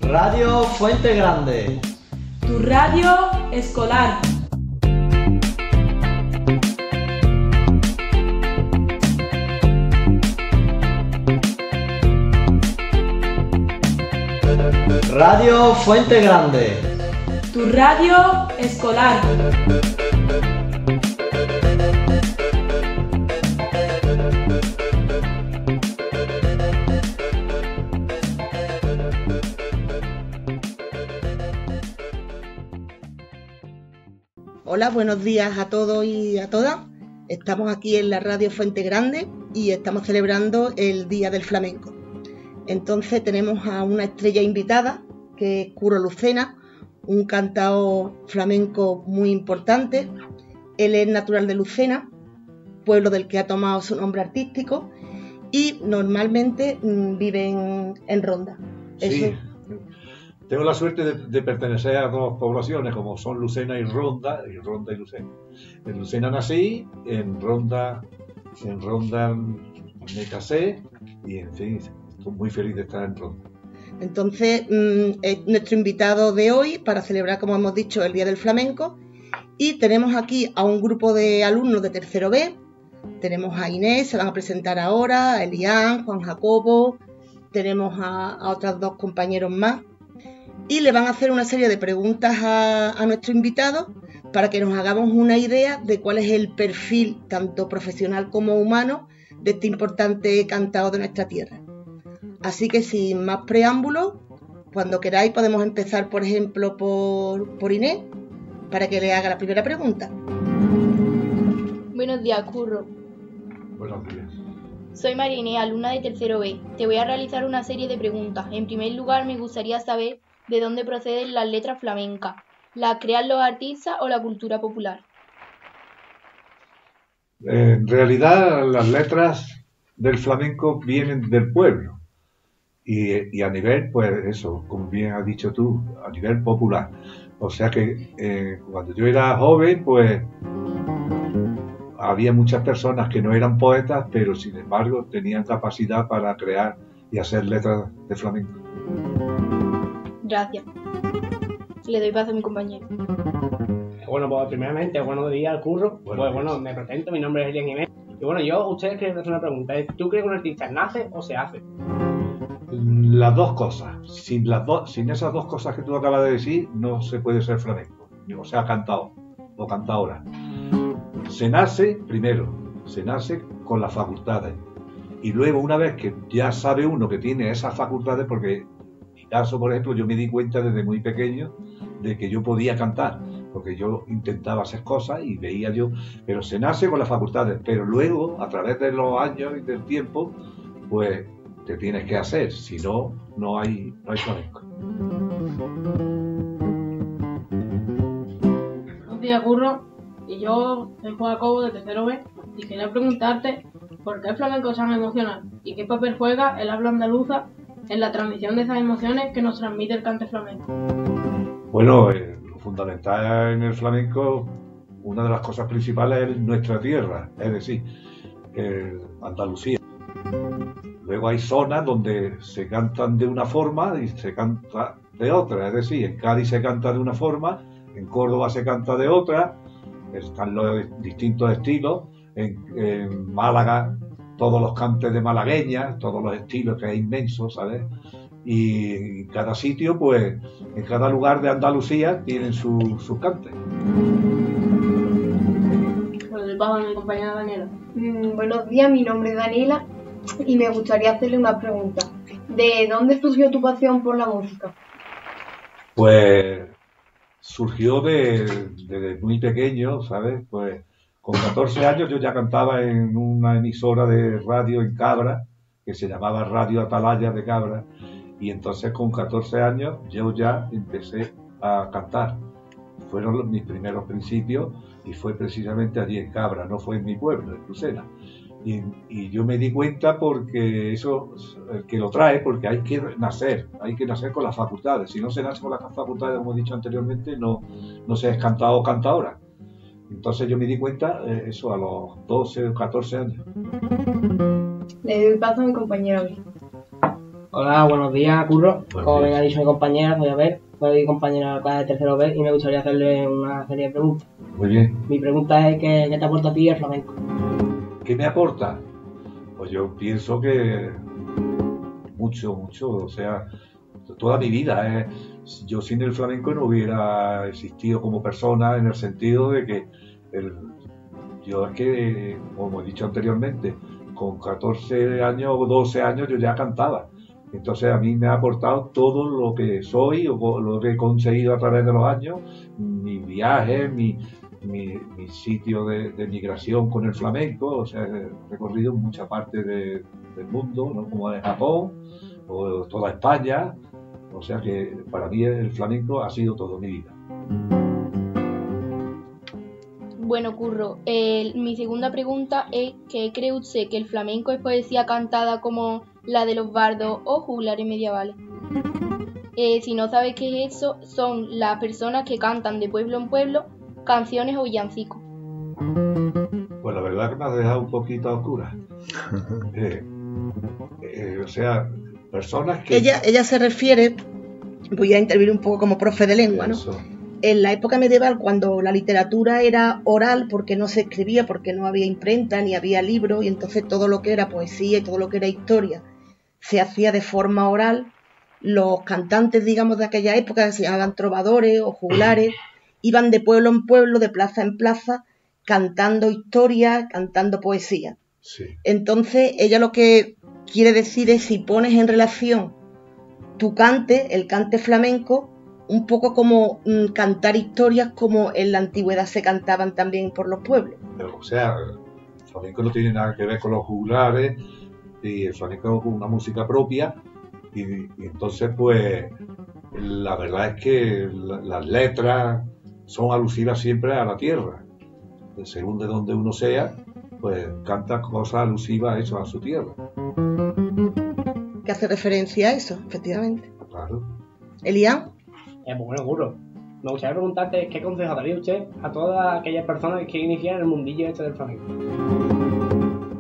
Radio Fuente Grande. Tu radio escolar. Radio Fuente Grande. Tu radio escolar. Hola, buenos días a todos y a todas. Estamos aquí en la Radio Fuente Grande y estamos celebrando el Día del Flamenco. Entonces tenemos a una estrella invitada, que es Curro Lucena, un cantador flamenco muy importante. Él es natural de Lucena, pueblo del que ha tomado su nombre artístico, y normalmente vive en Ronda. Sí. Eso. Tengo la suerte de pertenecer a dos poblaciones, como son Lucena y Ronda y Lucena. En Lucena nací, en Ronda me casé y, en fin, estoy muy feliz de estar en Ronda. Entonces, es nuestro invitado de hoy para celebrar, como hemos dicho, el Día del Flamenco. Y tenemos aquí a un grupo de alumnos de tercero B. Tenemos a Inés, se van a presentar ahora, a Elian, Juan Jacobo. Tenemos a otros dos compañeros más. Y le van a hacer una serie de preguntas a nuestro invitado para que nos hagamos una idea de cuál es el perfil, tanto profesional como humano, de este importante cantador de nuestra tierra. Así que sin más preámbulos, cuando queráis podemos empezar, por ejemplo, por Inés, para que le haga la primera pregunta. Buenos días, Curro. Buenos días. Soy María Inés, alumna de tercero B. Te voy a realizar una serie de preguntas. En primer lugar, me gustaría saber de dónde proceden las letras flamencas. ¿Las crean los artistas o la cultura popular? En realidad, las letras del flamenco vienen del pueblo. Y a nivel, pues eso, como bien has dicho tú, a nivel popular. O sea que cuando yo era joven, pues había muchas personas que no eran poetas, pero sin embargo tenían capacidad para crear y hacer letras de flamenco. Gracias. Le doy paso a mi compañero. Bueno, pues primeramente, buenos días al Curro. Bueno, me presento, mi nombre es Elian Jiménez. Y bueno, ustedes quieren hacer una pregunta. ¿Tú crees que un artista nace o se hace? Las dos cosas. Sin esas dos cosas que tú acabas de decir, no se puede ser flamenco. O sea, cantador o cantadora. Se nace con las facultades. Y luego, una vez que ya sabe uno que tiene esas facultades, porque en mi caso, por ejemplo, yo me di cuenta desde muy pequeño de que yo podía cantar, porque yo intentaba hacer cosas y veía yo, pero se nace con las facultades, pero luego, a través de los años y del tiempo, pues te tienes que hacer, si no, no hay flamenco. Buenos días, Curro, y yo soy Juan Jacobo de tercero B, y quería preguntarte por qué el flamenco es tan emocional y qué papel juega el habla andaluza en la transmisión de esas emociones que nos transmite el cante flamenco. Bueno, lo fundamental en el flamenco, una de las cosas principales es nuestra tierra, es decir, Andalucía. Luego hay zonas donde se cantan de una forma y se canta de otra, es decir, en Cádiz se canta de una forma, en Córdoba se canta de otra, están los distintos estilos, en Málaga todos los cantes de malagueña, todos los estilos, que es inmenso, ¿sabes? Y en cada sitio, pues, en cada lugar de Andalucía tienen sus cantes. Pues le paso a mi compañera Daniela. Buenos días, mi nombre es Daniela y me gustaría hacerle una pregunta. ¿De dónde surgió tu pasión por la música? Pues surgió desde muy pequeño, ¿sabes? Pues con 14 años yo ya cantaba en una emisora de radio en Cabra, que se llamaba Radio Atalaya de Cabra, y entonces con 14 años yo ya empecé a cantar. Fueron mis primeros principios y fue precisamente allí en Cabra, no fue en mi pueblo, en Lucena. Y yo me di cuenta porque eso, el que lo trae, porque hay que nacer con las facultades. Si no se nace con las facultades, como he dicho anteriormente, no se es cantado o cantadora. Entonces yo me di cuenta, eso a los 12 o 14 años. Le doy paso a mi compañero. Hola, buenos días, Curro. Buenos Como días. bien ha dicho mi compañera, soy Abel, soy compañera de la clase de tercero B y me gustaría hacerle una serie de preguntas. Muy bien. Mi pregunta es ¿qué te aporta a ti el flamenco? ¿Qué me aporta? Pues yo pienso que mucho, o sea, toda mi vida. Yo sin el flamenco no hubiera existido como persona en el sentido de que yo es que, como he dicho anteriormente, con 14 años o 12 años yo ya cantaba. Entonces a mí me ha aportado todo lo que soy o lo que he conseguido a través de los años, mis viajes, mi sitio de migración con el flamenco. O sea, he recorrido mucha parte del mundo, ¿no? Como en Japón o toda España. O sea que para mí el flamenco ha sido toda mi vida. Bueno, Curro, mi segunda pregunta es ¿qué cree usted que el flamenco es poesía cantada como la de los bardos o juglares medievales? Si no sabe qué es eso, son las personas que cantan de pueblo en pueblo canciones o villancicos. Pues la verdad que me has dejado un poquito a oscuras. O sea, personas que... Ella se refiere, voy a intervenir un poco como profe de lengua, ¿no? Eso. En la época medieval, cuando la literatura era oral, porque no se escribía, porque no había imprenta ni había libros, y entonces todo lo que era poesía y todo lo que era historia se hacía de forma oral, los cantantes, digamos, de aquella época, que se llamaban trovadores o juglares, iban de pueblo en pueblo, de plaza en plaza, cantando historias, cantando poesía. Sí. Entonces, ella lo que quiere decir es, si pones en relación tu cante, el cante flamenco, un poco como cantar historias como en la antigüedad se cantaban también por los pueblos. O sea, el flamenco no tiene nada que ver con los juglares, y el flamenco es una música propia, y entonces pues la verdad es que las letras son alusivas siempre a la tierra. Según de donde uno sea, pues canta cosas alusivas a eso, a su tierra. Que hace referencia a eso, efectivamente. Claro. Elian, Pues bueno, Curro, me gustaría preguntarte qué consejo daría usted a todas aquellas personas que quieren iniciar en el mundillo este del flamenco.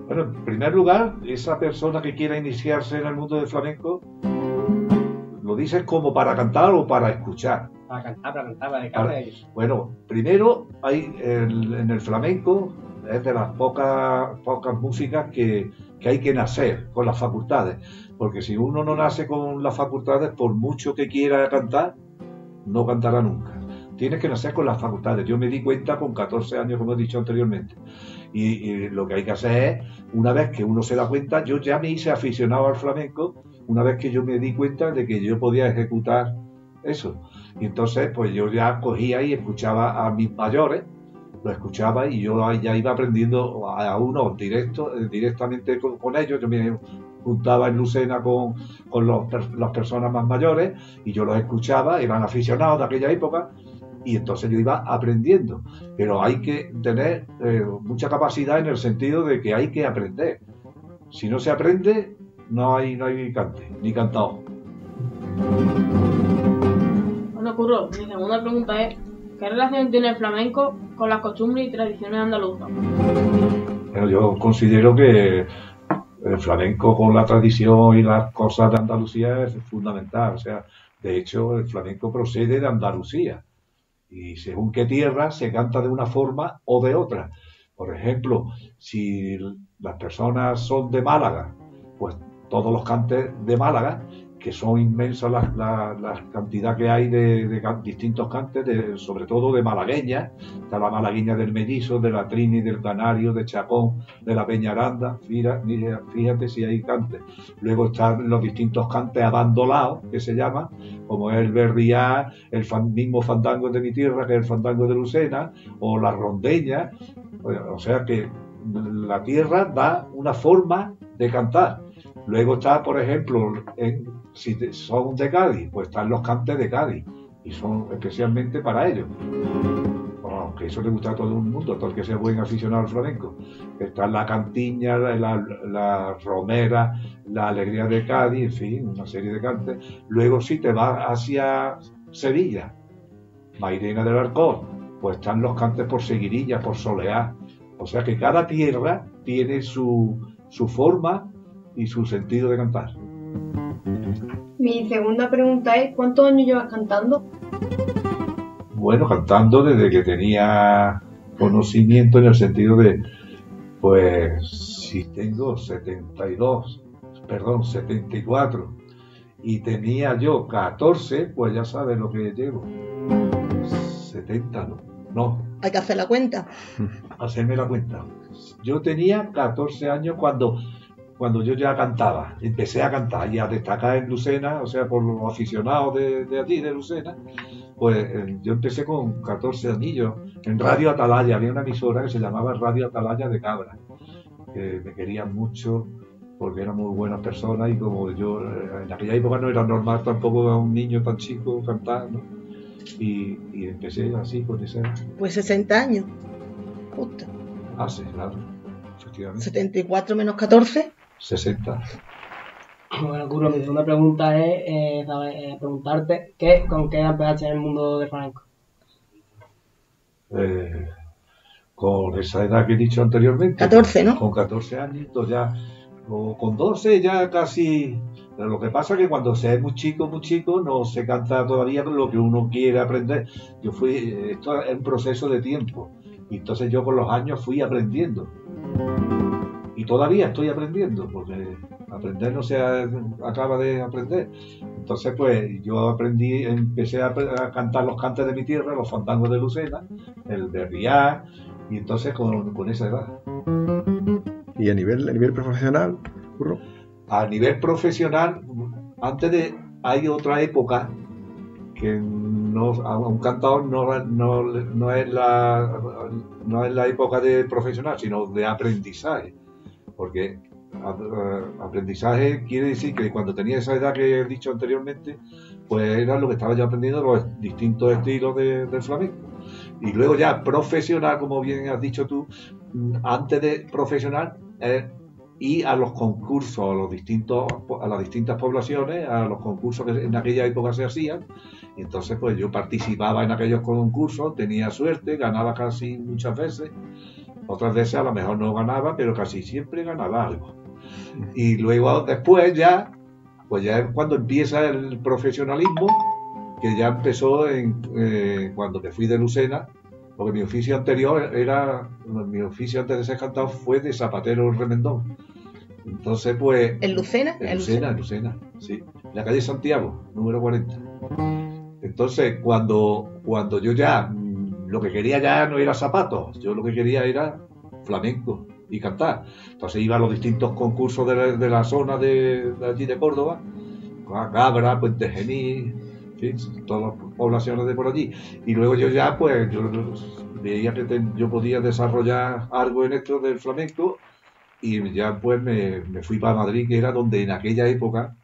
Bueno, en primer lugar, esa persona que quiera iniciarse en el mundo del flamenco, ¿lo dices como para cantar o para escuchar? Para dedicarme a ellos. Bueno, primero hay en el flamenco, es de las pocas músicas que hay que nacer con las facultades, porque si uno no nace con las facultades, por mucho que quiera cantar, no cantará nunca. Tienes que nacer con las facultades. Yo me di cuenta con 14 años, como he dicho anteriormente, y lo que hay que hacer es, una vez que uno se da cuenta, yo ya me hice aficionado al flamenco, una vez que yo me di cuenta de que yo podía ejecutar eso. Y entonces pues yo ya cogía y escuchaba a mis mayores, lo escuchaba y yo ya iba aprendiendo a uno directamente con ellos. Yo me juntaba en Lucena con las personas más mayores y yo los escuchaba, eran aficionados de aquella época, y entonces yo iba aprendiendo. Pero hay que tener mucha capacidad en el sentido de que hay que aprender. Si no se aprende, no hay cante, ni cantado. Bueno, Curro, mi segunda pregunta es ¿qué relación tiene el flamenco con las costumbres y tradiciones andaluzas? Bueno, yo considero que el flamenco con la tradición y las cosas de Andalucía es fundamental. O sea, de hecho, el flamenco procede de Andalucía. Y según qué tierra se canta de una forma o de otra. Por ejemplo, si las personas son de Málaga, pues todos los cantes de Málaga, que son inmensas la cantidad que hay de distintos cantes, sobre todo de malagueñas. Está la malagueña del Mellizo, de la Trini, del Canario, de Chacón, de la Peñaranda. Fíjate si hay cantes. Luego están los distintos cantes abandolados, que se llaman, como es el berriá, el mismo fandango de mi tierra, que es el fandango de Lucena, o la rondeña. O sea que la tierra da una forma de cantar. Luego está, por ejemplo, si son de Cádiz, pues están los cantes de Cádiz, y son especialmente para ellos. Bueno, aunque eso le gusta a todo el mundo, a todo el que sea buen aficionado al flamenco. Está la cantiña, la romera, la alegría de Cádiz, en fin, una serie de cantes. Luego si te vas hacia Sevilla, Mairena del Arcón, pues están los cantes por Seguirilla, por Soleá. O sea que cada tierra tiene su forma y su sentido de cantar. Mi segunda pregunta es, ¿cuántos años llevas cantando? Bueno, cantando desde que tenía conocimiento en el sentido de, pues, si tengo 74, y tenía yo 14, pues ya sabes lo que llevo. 70, no, Hay que hacer la cuenta. hacerme la cuenta. Yo tenía 14 años cuando yo ya cantaba, empecé a cantar y a destacar en Lucena, o sea, por los aficionados de allí, de Lucena, pues yo empecé con 14 anillos en Radio Atalaya. Había una emisora que se llamaba Radio Atalaya de Cabra, que me querían mucho porque eran muy buenas personas, y como yo en aquella época no era normal tampoco a un niño tan chico cantar, ¿no? Y empecé así con ese. Pues 60 años. Justo. Ah, sí, claro, efectivamente. 74 menos 14. 60. Bueno, Curro, mi segunda pregunta es preguntarte ¿con qué edad empezaste en el mundo del flamenco? Con esa edad que he dicho anteriormente. 14, ¿no? Con 14 años ya, o con 12 ya casi. Pero lo que pasa es que cuando se es muy chico, no se canta todavía lo que uno quiere aprender. Esto es un proceso de tiempo. Y entonces yo con los años fui aprendiendo. Y todavía estoy aprendiendo, porque aprender no se acaba de aprender. Entonces, pues, yo empecé a cantar los cantes de mi tierra, los fandangos de Lucena, el berriá, y entonces con esa edad. ¿Y a nivel profesional, Curro? A nivel profesional, hay otra época que a un cantador no es la época de profesional, sino de aprendizaje. Porque aprendizaje quiere decir que cuando tenía esa edad que he dicho anteriormente, pues era lo que estaba yo aprendiendo, los distintos estilos del flamenco. Y luego ya profesional, como bien has dicho tú, antes de profesional, ir a los concursos, a las distintas poblaciones, a los concursos que en aquella época se hacían. Y entonces pues yo participaba en aquellos concursos, tenía suerte, ganaba casi muchas veces. Otras veces a lo mejor no ganaba, pero casi siempre ganaba algo. Y luego después pues ya es cuando empieza el profesionalismo, que ya empezó cuando me fui de Lucena, porque mi oficio anterior antes de ser cantado fue de zapatero remendón. Entonces pues... ¿En Lucena? En Lucena, sí. En la calle Santiago, número 40. Entonces cuando yo ya... Lo que quería ya no era zapatos, yo lo que quería era flamenco y cantar. Entonces iba a los distintos concursos de la zona de allí de Córdoba, Cabra, Puente Genil, todas las poblaciones de por allí. Y luego yo ya, pues, yo veía que yo podía desarrollar algo en esto del flamenco, y ya pues me fui para Madrid, que era donde en aquella época,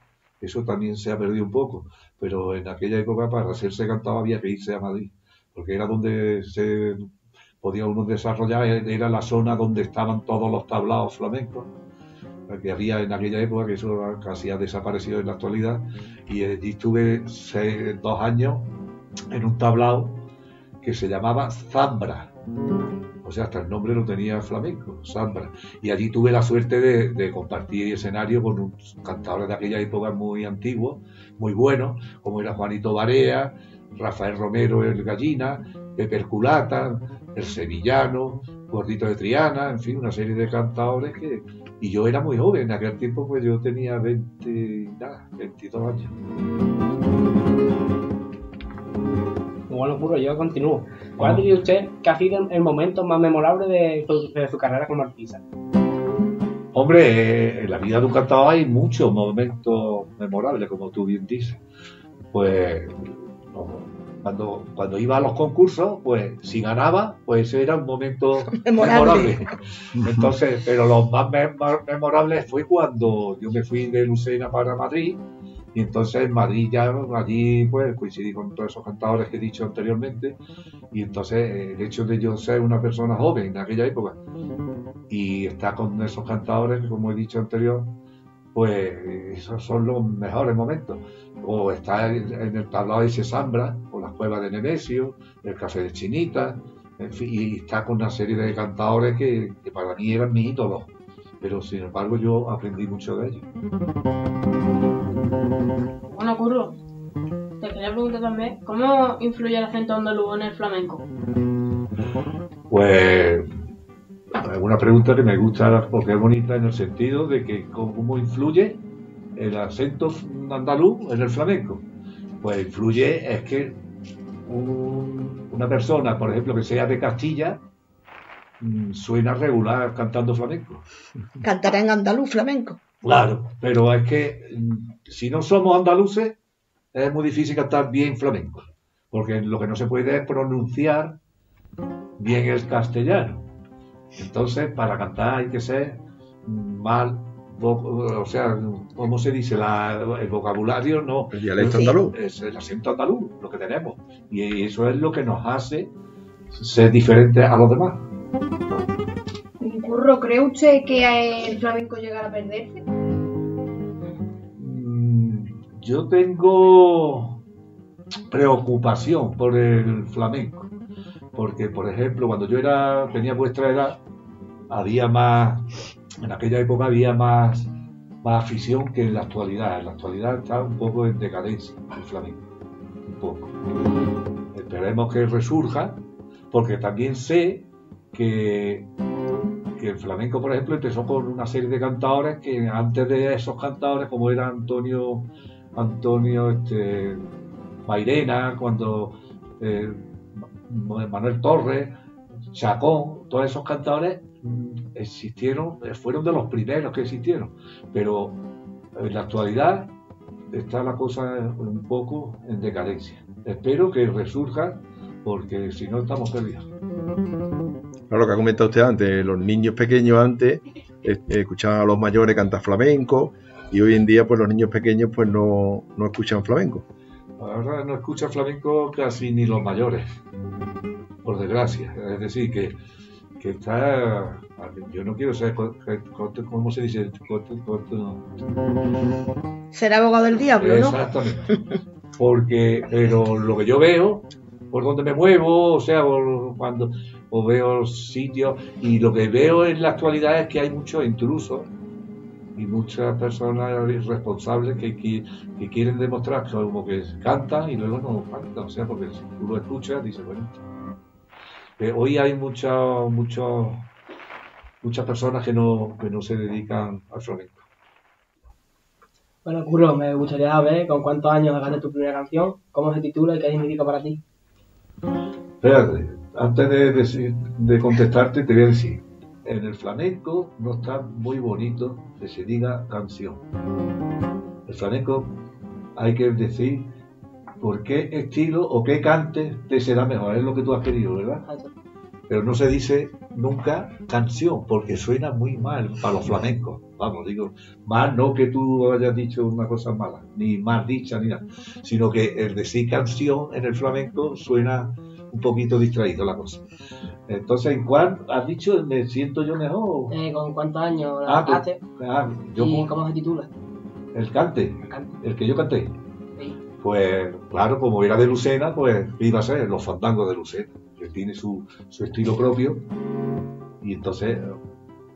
eso también se ha perdido un poco, pero en aquella época para hacerse cantado había que irse a Madrid, porque era donde se podía uno desarrollar, era la zona donde estaban todos los tablaos flamencos que había en aquella época, que eso casi ha desaparecido en la actualidad. Y allí estuve 2 años en un tablao que se llamaba Zambra, o sea, hasta el nombre lo tenía flamenco, Zambra. Y allí tuve la suerte de compartir escenario con unos cantadores de aquella época muy antiguos, muy buenos, como era Juanito Barea, Rafael Romero el Gallina, Pepe el Culata, el Sevillano, Gordito de Triana, en fin, una serie de cantadores y yo era muy joven, en aquel tiempo pues yo tenía 22 años. Bueno, Curro, yo continúo. ¿Cuál diría usted que ha sido el momento más memorable de su carrera como artista? Hombre, en la vida de un cantador hay muchos momentos memorables, como tú bien dices. Pues cuando iba a los concursos, pues si ganaba, pues ese era un momento memorable. Entonces, pero lo más memorable fue cuando yo me fui de Lucena para Madrid, y entonces en Madrid allí pues coincidí con todos esos cantadores que he dicho anteriormente, y entonces el hecho de yo ser una persona joven en aquella época y estar con esos cantadores, como he dicho anterior, pues esos son los mejores momentos. O estar en el tablao de Zambra, o las cuevas de Nemesio, el café de Chinita, en fin, y estar con una serie de cantadores que para mí eran mis ídolos, pero sin embargo yo aprendí mucho de ellos. Bueno, Curro, te quería preguntar también, ¿cómo influye el acento andaluz en el flamenco? Pues es una pregunta que me gusta porque es bonita en el sentido de que cómo influye el acento andaluz en el flamenco. Pues influye es que una persona, por ejemplo, que sea de Castilla, suena regular cantando flamenco. Cantará en andaluz flamenco. Claro, pero es que si no somos andaluces es muy difícil cantar bien flamenco, porque lo que no se puede es pronunciar bien el castellano. Entonces, para cantar hay que ser o sea, ¿cómo se dice? El vocabulario no. El dialecto andaluz. Es el acento andaluz, lo que tenemos. Y eso es lo que nos hace ser diferentes a los demás. Curro, ¿cree usted que el flamenco llegará a perderse? Yo tengo preocupación por el flamenco. Porque, por ejemplo, cuando yo tenía vuestra edad, en aquella época había más afición que en la actualidad. En la actualidad está un poco en decadencia el flamenco, un poco. Esperemos que resurja, porque también sé que el flamenco, por ejemplo, empezó con una serie de cantadores que antes de esos cantadores, como era Antonio Mairena, cuando Manuel Torres, Chacón, todos esos cantadores fueron de los primeros que existieron, pero en la actualidad está la cosa un poco en decadencia. Espero que resurja, porque si no estamos perdidos. Claro, lo que ha comentado usted antes, los niños pequeños antes escuchaban a los mayores cantar flamenco, y hoy en día pues los niños pequeños pues no escuchan flamenco. Ahora no escuchan flamenco casi ni los mayores, por desgracia. Es decir, que está... Yo no quiero ser... ¿Cómo se dice? Será abogado del diablo, ¿no? Exactamente. Pero lo que yo veo, por donde me muevo, o sea, cuando veo sitios, y lo que veo en la actualidad es que hay muchos intrusos y muchas personas irresponsables que quieren demostrar como que cantan y luego no cantan. O sea, porque si tú lo escuchas, dices, bueno... Hoy hay muchas personas que no se dedican al flamenco. Bueno, Curro, me gustaría saber con cuántos años sacaste tu primera canción, cómo se titula y qué significa para ti. Espérate, antes de contestarte te voy a decir, en el flamenco no está muy bonito que se diga canción. El flamenco hay que decir por qué estilo o qué cante te será mejor, es lo que tú has querido, ¿verdad? Pero no se dice nunca canción, porque suena muy mal para los flamencos. Vamos, digo, mal no que tú hayas dicho una cosa mala, ni mal dicha, ni nada, sino que el decir canción en el flamenco suena un poquito distraído la cosa. Entonces, ¿en cuál has dicho me siento yo mejor? ¿Con cuántos años la cantaste? ¿Y cómo se titula? El cante, el que yo canté. Sí. Pues claro, como era de Lucena, pues iba a ser Los Fandangos de Lucena, que tiene su estilo propio. Y entonces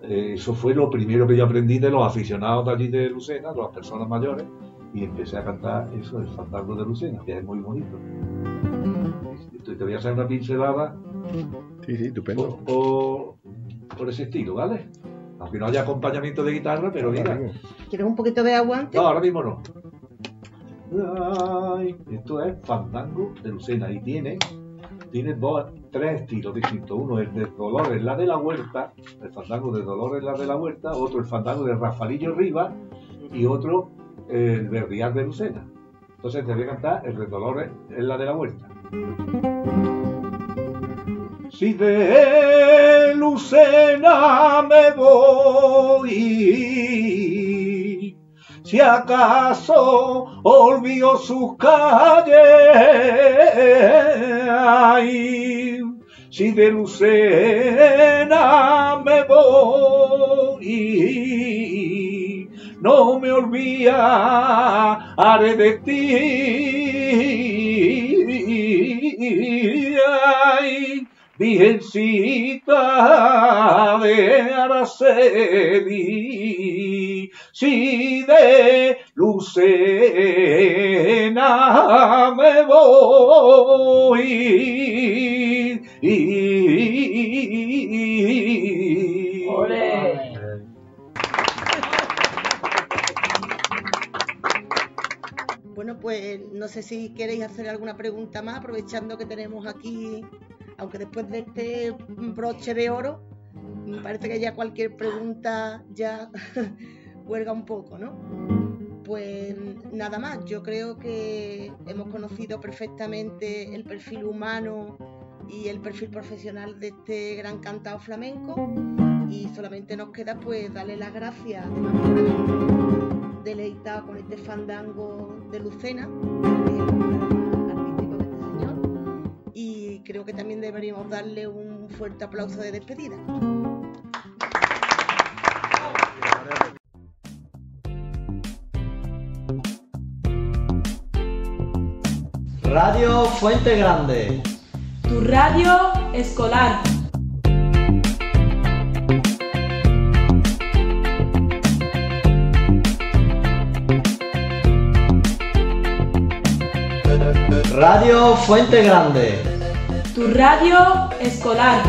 eso fue lo primero que yo aprendí de los aficionados de allí de Lucena, de las personas mayores, y empecé a cantar eso, el Fandango de Lucena, que es muy bonito. Te voy a hacer una pincelada. Sí, estupendo. Por ese estilo, ¿vale? Aunque no haya acompañamiento de guitarra, pero mira. ¿Quieres un poquito de agua antes? No, ahora mismo no. Ay, esto es Fandango de Lucena y tiene tres estilos distintos. Uno es de Dolores la de la Huerta, el Fandango de Dolores la de la Huerta, otro el Fandango de Rafaelillo Rivas y otro el Berrial de Lucena. Entonces te voy a cantar el de Dolores en la de la Huerta. Si de Lucena me voy, si acaso olvido sus calles, ay, si de Lucena me voy, no me olvidaré de ti, ay, Virgencita de Araceli, si de Lucena me voy. ¡Ole! Bueno, pues no sé si queréis hacer alguna pregunta más, aprovechando que tenemos aquí, aunque después de este broche de oro, me parece que ya cualquier pregunta ya huelga un poco, ¿no? Pues nada más, yo creo que hemos conocido perfectamente el perfil humano y el perfil profesional de este gran cantao flamenco, y solamente nos queda pues darle las gracias deleitado con este fandango de Lucena, que es el programa artístico de este señor, y creo que también deberíamos darle un fuerte aplauso de despedida. Radio Fuente Grande. Tu radio escolar. Radio Fuente Grande. Tu radio escolar.